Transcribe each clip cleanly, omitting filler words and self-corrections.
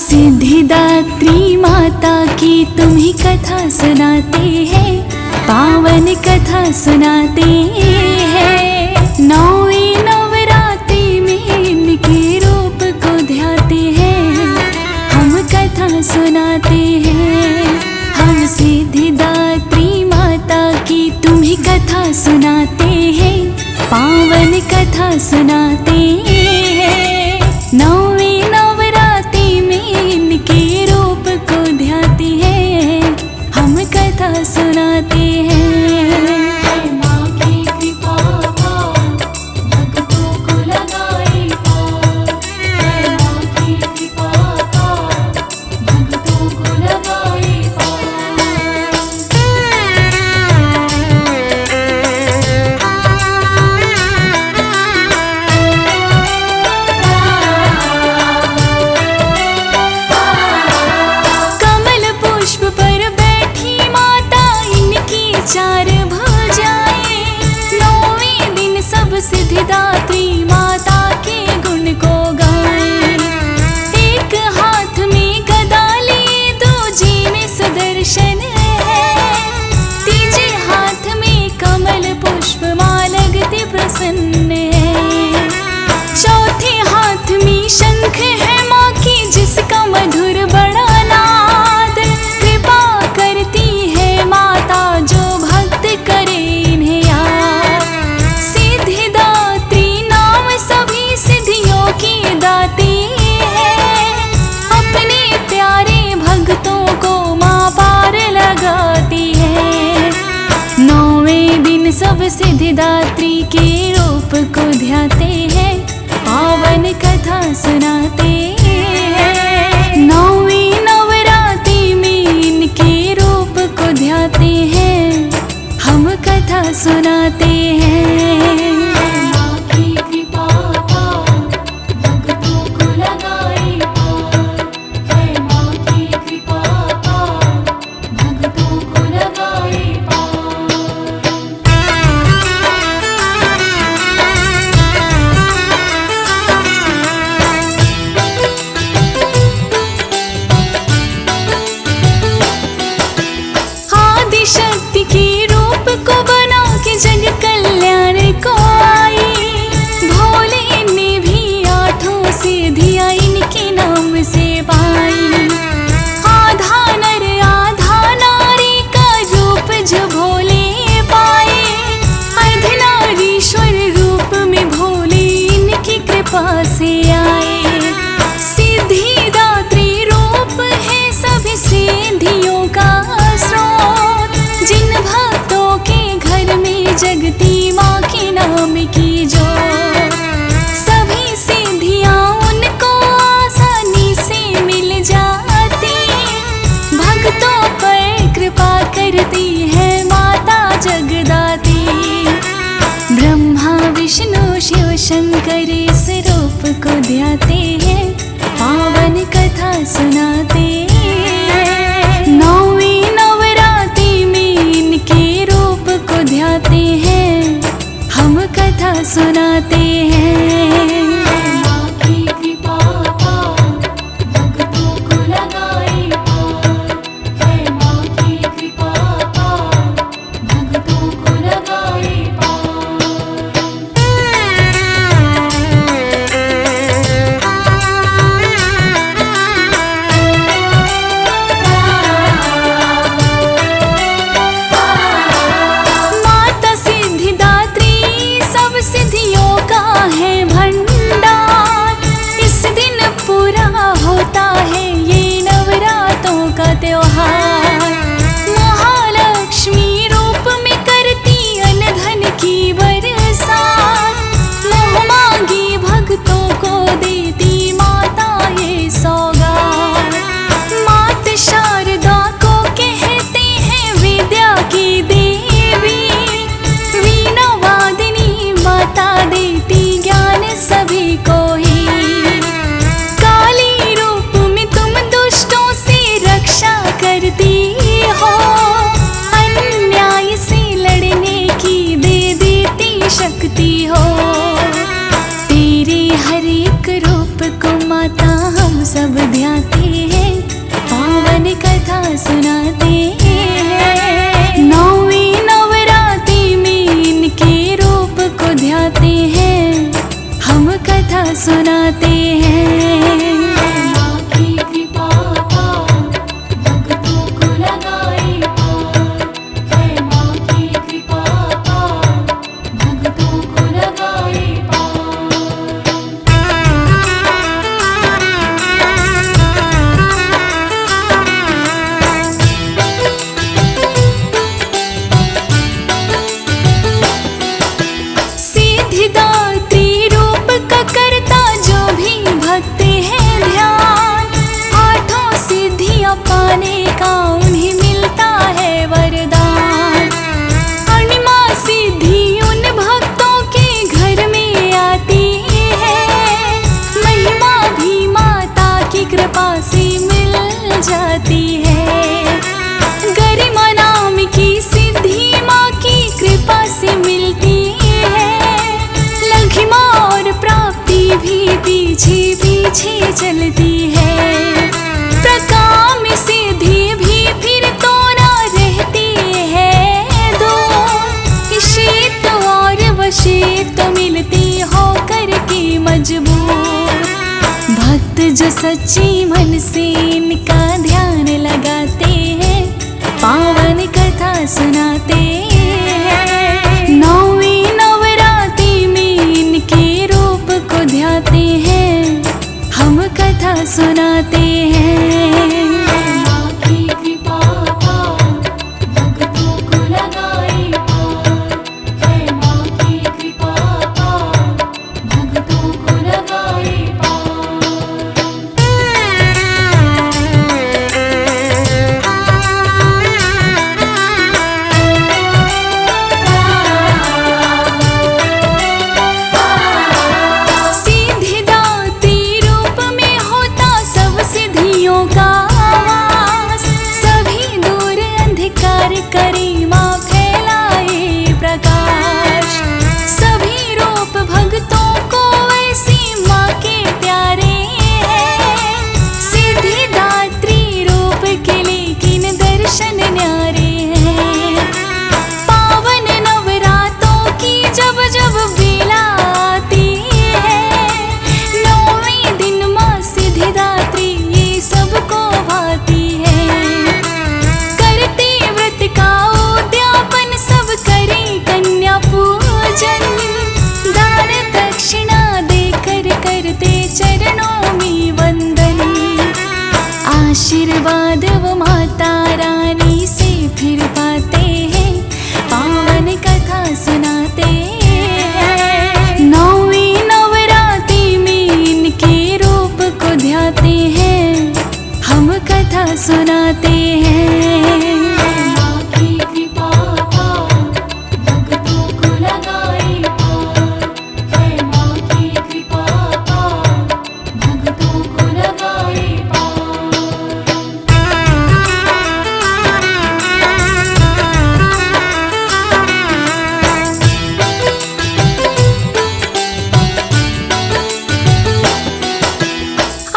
सिद्धिदात्री माता की तुम्ही कथा सुनाते हैं, पावन कथा सुनाते हैं। नौवीं नवरात्रि में इनके रूप को ध्याते हैं, हम कथा सुनाते हैं। हम सिद्धिदात्री माता की तुम्ही कथा सुनाते हैं, पावन कथा सुनाते हैं। नौवीं नवरात्रि में इनके रूप को ध्याते हैं, हम कथा सुनाते हैं। माँ की कृपा भक्तों को लगाए पार, माँ की कृपा भक्तों को लगाए चार भुजाएं। नौवें दिन सब सिद्धिदात्री माता के गुण को गाएं। एक हाथ में गदा लिए, दूजे में सुदर्शन है, तीजे हाथ में कमल पुष्प माला लगती प्रसन्न है। चौथे हाथ में शंख है माँ की, जिसका मधुर बड़ा नाद। कृपा करती है माता जो करे इन्हें याद। सिद्धिदात्री नाम सभी सिद्धियों की दाती है, अपने प्यारे भक्तों को माँ पार लगाती है। नौवें दिन सब सिद्धिदात्री के रूप को ध्याते हैं, पावन कथा सुनाते हैं। नौवीं नवरात्रि में इनके रूप को ध्याते हैं, हम कथा सुनाते हैं। माँ की कृपा भक्तों को लगाए पार, है माँ की कृपा भक्तों को लगाए आदि शक्ति की को बना के जग कल्याण को आई। भोले ने भी आठों सिद्धियां इनके नाम से पाई। आधा नर आधा नारी का रूप जो भोले पाए, अर्धनारीश्वर रूप में भोले इनकी कृपा से आए। सिद्धिदात्री रूप है सभी सिद्धियों का स्रोत, जिन भक्तों के घर में जगती माँ के नाम की जो। सभी सिद्धियाँ उनको आसानी से मिल जाती, भक्तों पर कृपा करती है माता जगदाती। ब्रह्मा विष्णु शिव शंकर इस रूप को ध्याते हैं, पावन कथा सुनाते हैं। नौवीं नवरात्रि में इनके रूप को ध्याते हैं, हम कथा सुनाते हैं। माँ की कृपा भक्तों को लगाए पार, है माँ की कृपा भक्तों को लगाए सिद्धियों का है भंडार। इस दिन पूरा होता है ये नवरात्रों का त्योहार। महालक्ष्मी रूप में करती अनधन की बरसात, मोह मांगी भक्तों को देती माता ये सौगात। मात शारदा को कहते हैं विद्या की देवी, वीणा वादिनी माता देती ज्ञान सभी को ही। काली रूप में तुम दुष्टों से रक्षा करती सुनाते हैं। माँ की कृपा का भक्तों को लगाए पार, है माँ की कृपा का भक्तों को लगाए सिद्धिदात्री रूप का करता जो भी भक्त है ध्यान, आठों सिद्धियां पाने का उन्हें मिलता है वरदान। अणिमा सिद्धि उन भक्तों के घर में आती है, महिमा भी माता की कृपा से मिल जाती है। गरिमा नाम की सिद्धि माँ की कृपा से मिलती है, लघिमा और प्राप्ति भी पीछे पीछे चलती है। प्रकाम सिद्धि भी फिर तो ना रहती है दो, शीत और वशीत मिलती हो करके मजबूर। भक्त जो सच्ची मन से इनका ध्यान लगाते हैं, पावन कथा सुनाते हैं। नौवीं नवरात्रि में इनके रूप को ध्याते हैं, हम कथा सुनाते हैं। माँ की कृपा का भक्तों को लगाए पार, है माँ की कृपा का भक्तों को लगाए सिद्धिदात्री रूप में होता सब सिद्धियों का वास, सभी दूर अंधकार करे माँ फैलाए प्रकाश। सभी रूप भक्तों को ऐसी माँ के प्यारे हैं, सिद्धिदात्री रूप के लेकिन दर्शन न्यारे हैं। पावन नवरात्रों की जब जब बेला आती है, नौवें दिन माँ सिद्धिदात्री ये सबको भाती है। करते व्रत का उद्यापन सब करे कन्या पूजन, दान दक्षिणा देकर करते चरणों में वंदन। आशीर्वाद वो माता रानी से फिर पाते हैं, पावन कथा सुनाते हैं। नौवीं नवरात्रि में इनके रूप को ध्याते हैं, हम कथा सुनाते हैं। माँ की कृपा का भक्तों को लगाए पार, है माँ की कृपा का भक्तों को लगाए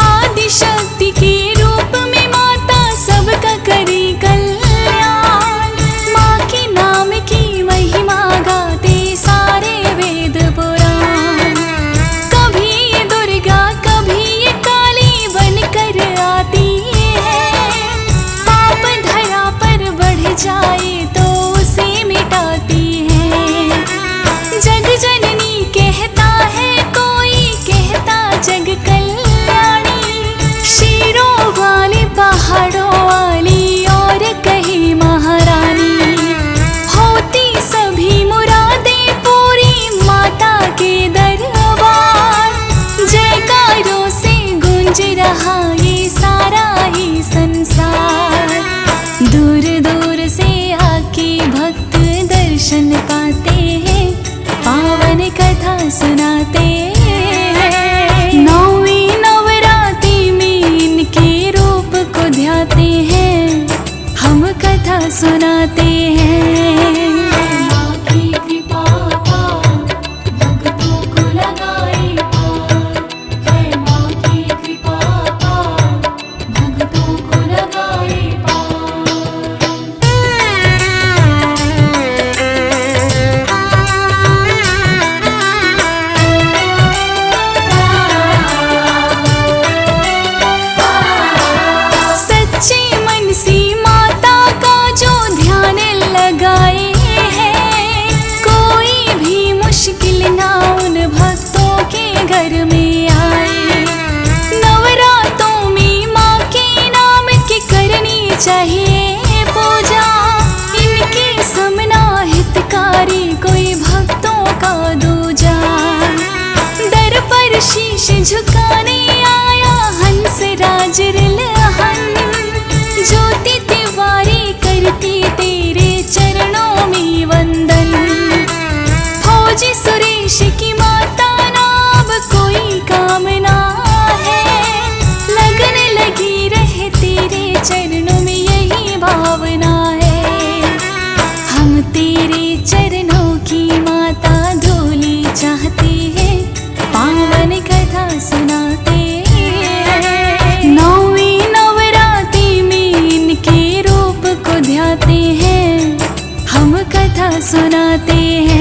आदिशक्ति के रूप में माता सबका करी कल्याण। माँ के नाम की महिमा गाते सारे वेद पुराण। कभी ये दुर्गा कभी ये काली बनकर आती है, पाप धरा पर बढ़ जाए तो उसे मिटाती है। जग जननी कहता है कोई कहता जग कल्याणी, शेरों वाली पहाड़ों वाली और कहीं महारानी। होती सभी मुरादें पूरी माता के दरबार, जयकारों से गूंज रहा ये सारा ही संसार। दूर दूर से आके भक्त दर्शन पाते हैं, पावन कथा सुनाते हैं। नौवीं नवरात्रि में इनके रूप को ध्याते हैं, हम कथा सुनाते हैं। माँ की कृपा का भक्तों को लगाए पार, है माँ की कृपा का भक्तों को लगाए पार। गाते हैं।